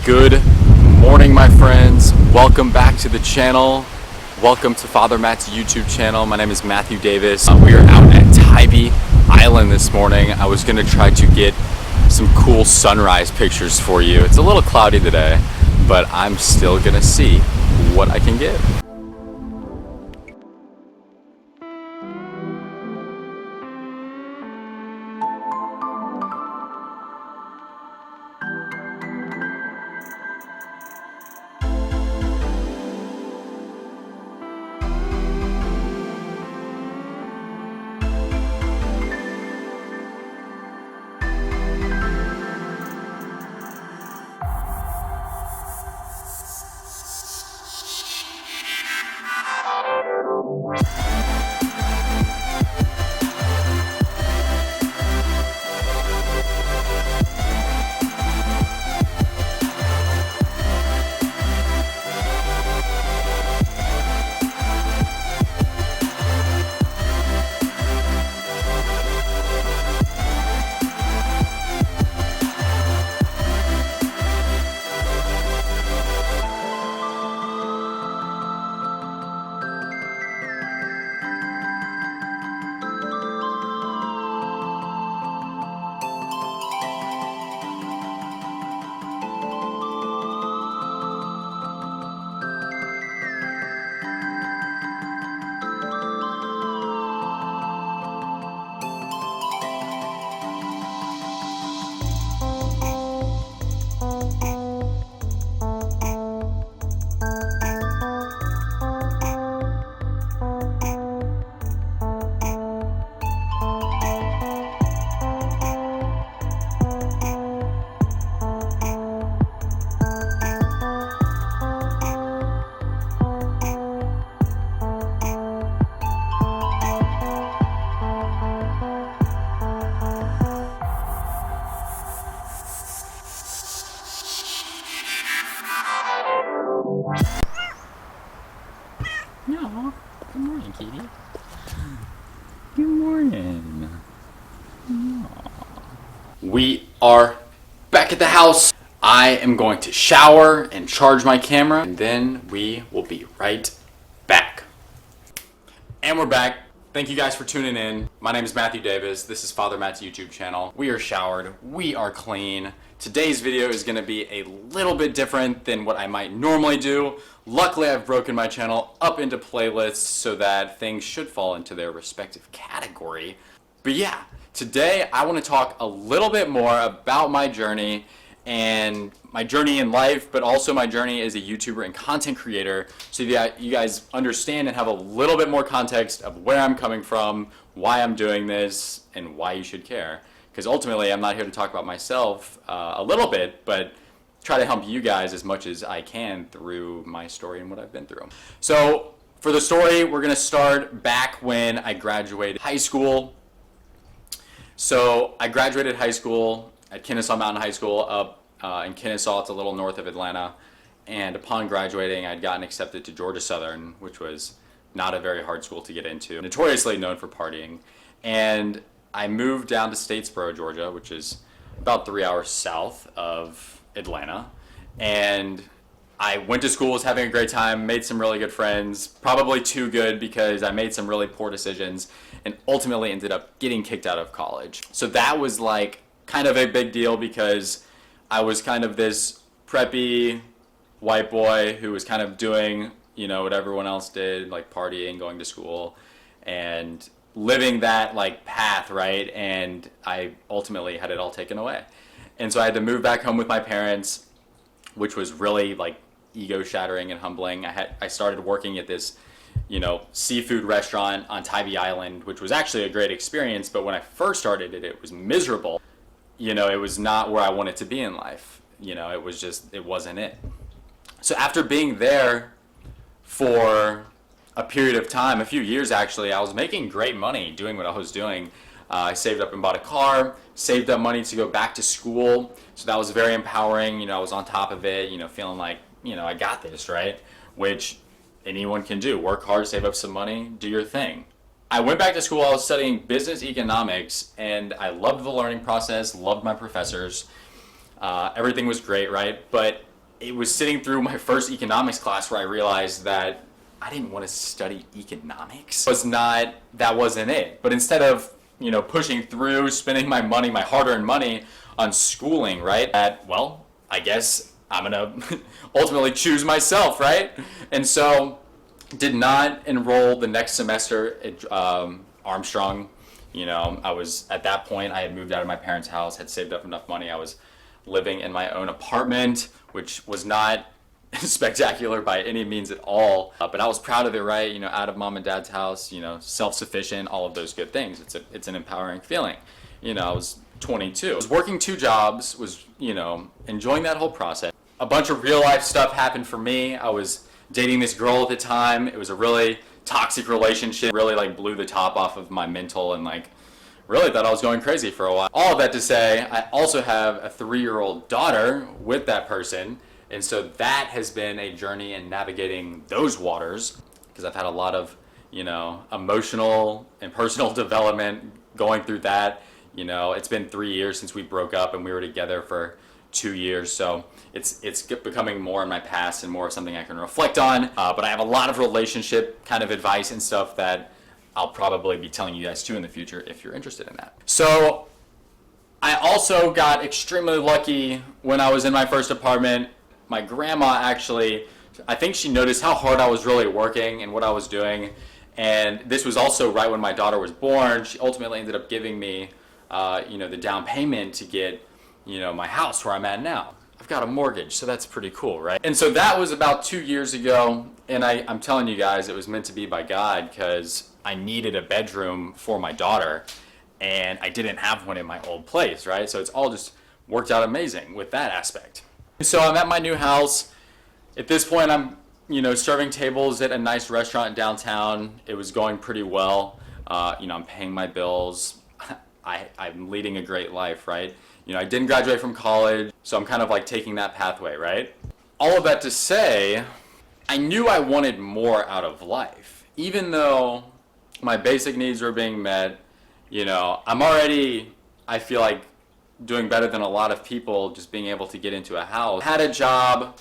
Good morning, my friends. Welcome back to the channel. Welcome to Father Matt's YouTube channel. My name is Matthew Davis. We are out at Tybee Island this morning. I was gonna try to get some cool sunrise pictures for you. It's a little cloudy today, but I'm still gonna see what I can get. No, good morning, kitty. Good morning. We are back at the house. I am going to shower and charge my camera, and then we will be right back. And we're back. Thank you guys for tuning in. My name is Matthew Davis. This is Father Matt's YouTube channel. We are showered. We are clean. Today's video is going to be a little bit different than what I might normally do. Luckily, I've broken my channel up into playlists so that things should fall into their respective category. But yeah, today I want to talk a little bit more about my journey and my journey in life, but also my journey as a YouTuber and content creator, so that you guys understand and have a little bit more context of where I'm coming from, why I'm doing this, and why you should care. Because ultimately, I'm not here to talk about myself a little bit, but try to help you guys as much as I can through my story and what I've been through. So for the story, we're going to start back when I graduated high school. So I graduated high school at Kennesaw Mountain High School up in Kennesaw. It's a little north of Atlanta. And upon graduating, I'd gotten accepted to Georgia Southern, which was not a very hard school to get into, notoriously known for partying. And I moved down to Statesboro, Georgia, which is about 3 hours south of Atlanta. And I went to school, was having a great time, made some really good friends, probably too good because I made some really poor decisions and ultimately ended up getting kicked out of college. So that was like kind of a big deal because I was kind of this preppy white boy who was kind of doing, you know, what everyone else did, like partying, going to school, and living that like path, right? And I ultimately had it all taken away. And so I had to move back home with my parents, which was really like ego shattering and humbling. I started working at this, you know, seafood restaurant on Tybee Island, which was actually a great experience, but when I first started it, it was miserable. You know, it was not where I wanted to be in life. You know, it was just, it wasn't it. So after being there for a period of time, a few years actually, I was making great money doing what I was doing. I saved up and bought a car, saved up money to go back to school. So that was very empowering. You know, I was on top of it, you know, feeling like, you know, I got this, right? Which anyone can do. Work hard, save up some money, do your thing. I went back to school. I was studying business economics, and I loved the learning process, loved my professors. Everything was great, right? But it was sitting through my first economics class where I realized that I didn't want to study economics. That wasn't it. But instead of, pushing through, spending my money, my hard-earned money on schooling, right? I guess I'm gonna ultimately choose myself, right? And so did not enroll the next semester at Armstrong. I was, at that point, I had moved out of my parents' house, had saved up enough money. I was living in my own apartment, which was not spectacular by any means at all, but I was proud of it, right? Out of mom and dad's house, self-sufficient, all of those good things. It's an empowering feeling. I was 22. I was working 2 jobs, was, enjoying that whole process. A bunch of real life stuff happened for me. I was dating this girl at the time. It was a really toxic relationship, really blew the top off of my mental, and really thought I was going crazy for a while. All of that to say, I also have a 3-year-old daughter with that person. And so that has been a journey in navigating those waters, because I've had a lot of, emotional and personal development going through that. It's been 3 years since we broke up, and we were together for 2 years. So it's becoming more in my past and more of something I can reflect on. But I have a lot of relationship kind of advice and stuff that I'll probably be telling you guys too in the future if you're interested in that. So I also got extremely lucky when I was in my first apartment. My grandma actually, I think she noticed how hard I was really working and what I was doing. And this was also right when my daughter was born. She ultimately ended up giving me, the down payment to get, my house where I'm at now. I've got a mortgage, so that's pretty cool, right? And so that was about 2 years ago. And I'm telling you guys, it was meant to be by God, because I needed a bedroom for my daughter. And I didn't have one in my old place, right? So it's all just worked out amazing with that aspect. So I'm at my new house. At this point, I'm, serving tables at a nice restaurant downtown. It was going pretty well. I'm paying my bills. I'm leading a great life, right? I didn't graduate from college, so I'm kind of taking that pathway, right? All of that to say, I knew I wanted more out of life. Even though my basic needs were being met, I'm already, I feel like, doing better than a lot of people, just being able to get into a house. Had a job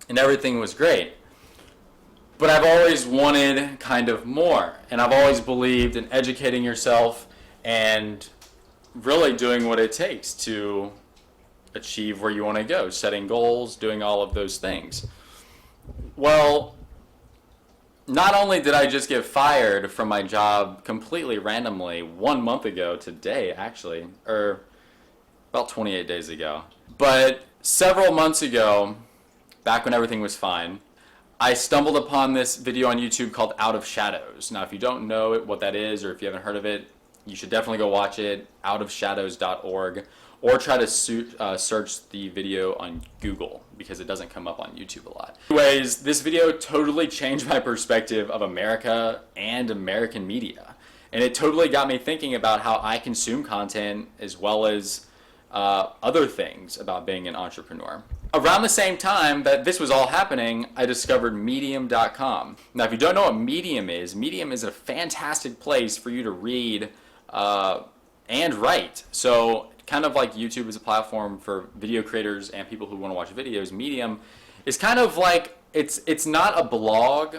and everything was great. But I've always wanted kind of more. And I've always believed in educating yourself and really doing what it takes to achieve where you want to go, setting goals, doing all of those things. Well, not only did I just get fired from my job completely randomly 1 month ago today, actually, or about 28 days ago. But several months ago, back when everything was fine, I stumbled upon this video on YouTube called Out of Shadows. Now, if you don't know what that is, or if you haven't heard of it, you should definitely go watch it, outofshadows.org, or try to search the video on Google, because it doesn't come up on YouTube a lot. Anyways, this video totally changed my perspective of America and American media. And it totally got me thinking about how I consume content, as well as other things about being an entrepreneur. Around the same time that this was all happening, I discovered Medium.com. Now, if you don't know what Medium is a fantastic place for you to read and write. So kind of like YouTube is a platform for video creators and people who want to watch videos, Medium is kind of like, it's not a blog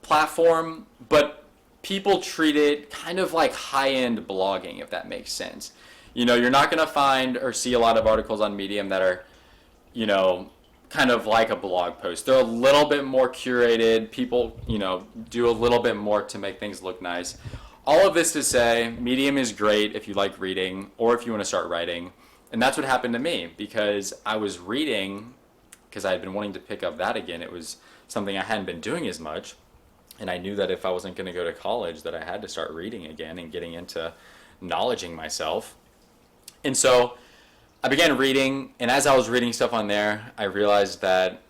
platform, but people treat it kind of like high-end blogging, if that makes sense. You're not going to find or see a lot of articles on Medium that are, kind of like a blog post. They're a little bit more curated. People, do a little bit more to make things look nice. All of this to say, Medium is great if you like reading or if you want to start writing. And that's what happened to me, because I was reading, because I had been wanting to pick up that again. It was something I hadn't been doing as much. And I knew that if I wasn't going to go to college, that I had to start reading again and getting into knowledging myself. And so I began reading, and as I was reading stuff on there, I realized that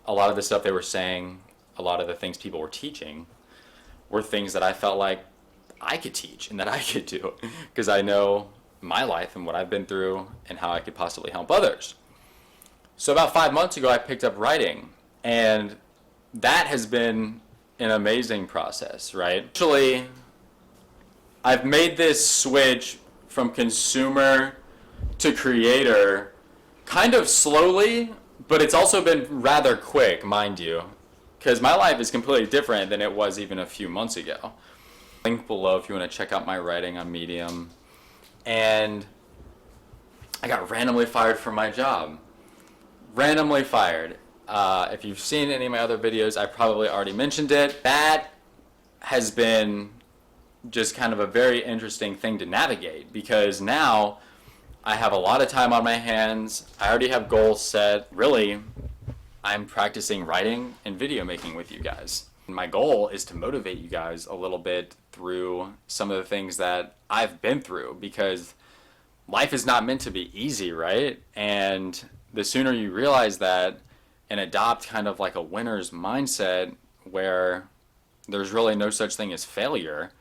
a lot of the stuff they were saying, a lot of the things people were teaching, were things that I felt like I could teach and that I could do, because I know my life and what I've been through and how I could possibly help others. So about 5 months ago, I picked up writing, and that has been an amazing process, right? Actually, I've made this switch from consumer to creator kind of slowly, But it's also been rather quick, mind you, because my life is completely different than it was even a few months ago. Link below if you want to check out my writing on Medium. And I got randomly fired from my job. Randomly fired. If you've seen any of my other videos, I probably already mentioned it. That has been just kind of a very interesting thing to navigate, because now I have a lot of time on my hands. I already have goals set. Really, I'm practicing writing and video making with you guys. My goal is to motivate you guys a little bit through some of the things that I've been through, because life is not meant to be easy, right? And the sooner you realize that and adopt kind of like a winner's mindset where there's really no such thing as failure,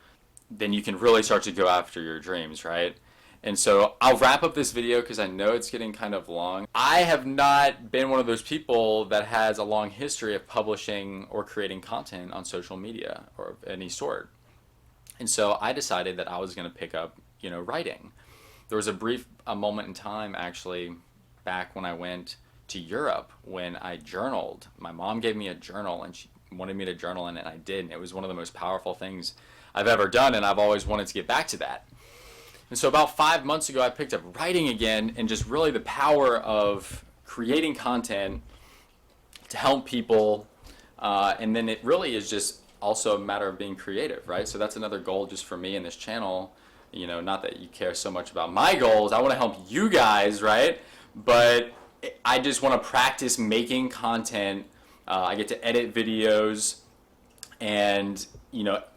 then you can really start to go after your dreams, right? And so I'll wrap up this video because I know it's getting kind of long. I have not been one of those people that has a long history of publishing or creating content on social media or of any sort. And so I decided that I was going to pick up, writing. There was a moment in time actually back when I went to Europe when I journaled. My mom gave me a journal and she wanted me to journal in it, and I did. And it was one of the most powerful things I've ever done, and I've always wanted to get back to that. And so about 5 months ago, I picked up writing again, and just really the power of creating content to help people. And then it really is just also a matter of being creative, right? So that's another goal just for me in this channel. Not that you care so much about my goals. I want to help you guys, right? But I just want to practice making content. I get to edit videos, and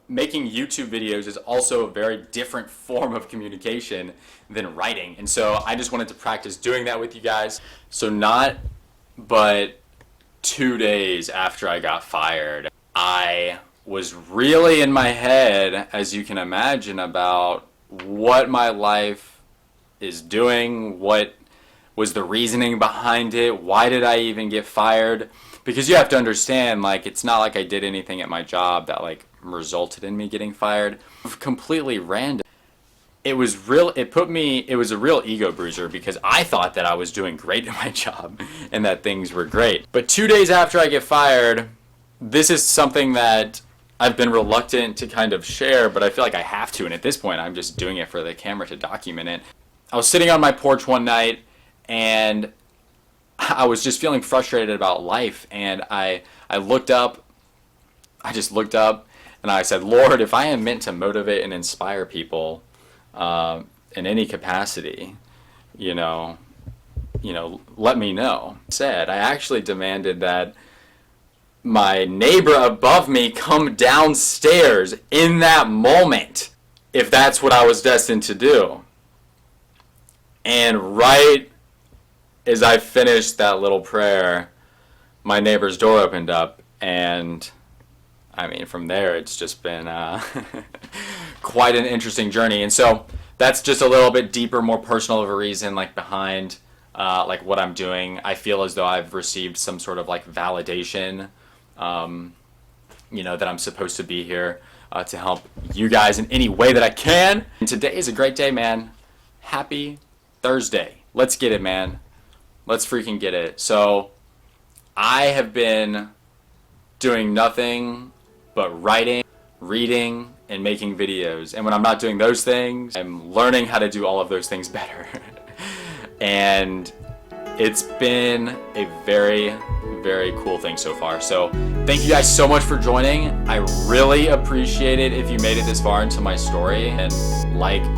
making YouTube videos is also a very different form of communication than writing. And so I just wanted to practice doing that with you guys. So not but 2 days after I got fired, I was really in my head, as you can imagine, about what my life is doing, what was the reasoning behind it, why did I even get fired? Because you have to understand, it's not like I did anything at my job that resulted in me getting fired. Completely random. It was a real ego bruiser, because I thought that I was doing great at my job and that things were great. But 2 days after I get fired, this is something that I've been reluctant to kind of share, but I feel like I have to, and at this point I'm just doing it for the camera to document it. I was sitting on my porch one night, and I was just feeling frustrated about life, and I just looked up and I said, Lord, if I am meant to motivate and inspire people in any capacity, let me know. I actually demanded that my neighbor above me come downstairs in that moment, if that's what I was destined to do. And right as I finished that little prayer, my neighbor's door opened up, and from there it's just been quite an interesting journey. And so that's just a little bit deeper, more personal of a reason behind what I'm doing. I feel as though I've received some sort of validation, that I'm supposed to be here to help you guys in any way that I can. And today is a great day, man. Happy Thursday. Let's get it, man. Let's freaking get it. So I have been doing nothing but writing, reading, and making videos. And when I'm not doing those things, I'm learning how to do all of those things better. And it's been a very, very cool thing so far. So thank you guys so much for joining. I really appreciate it if you made it this far into my story. And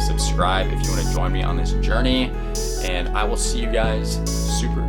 subscribe if you want to join me on this journey. And I will see you guys super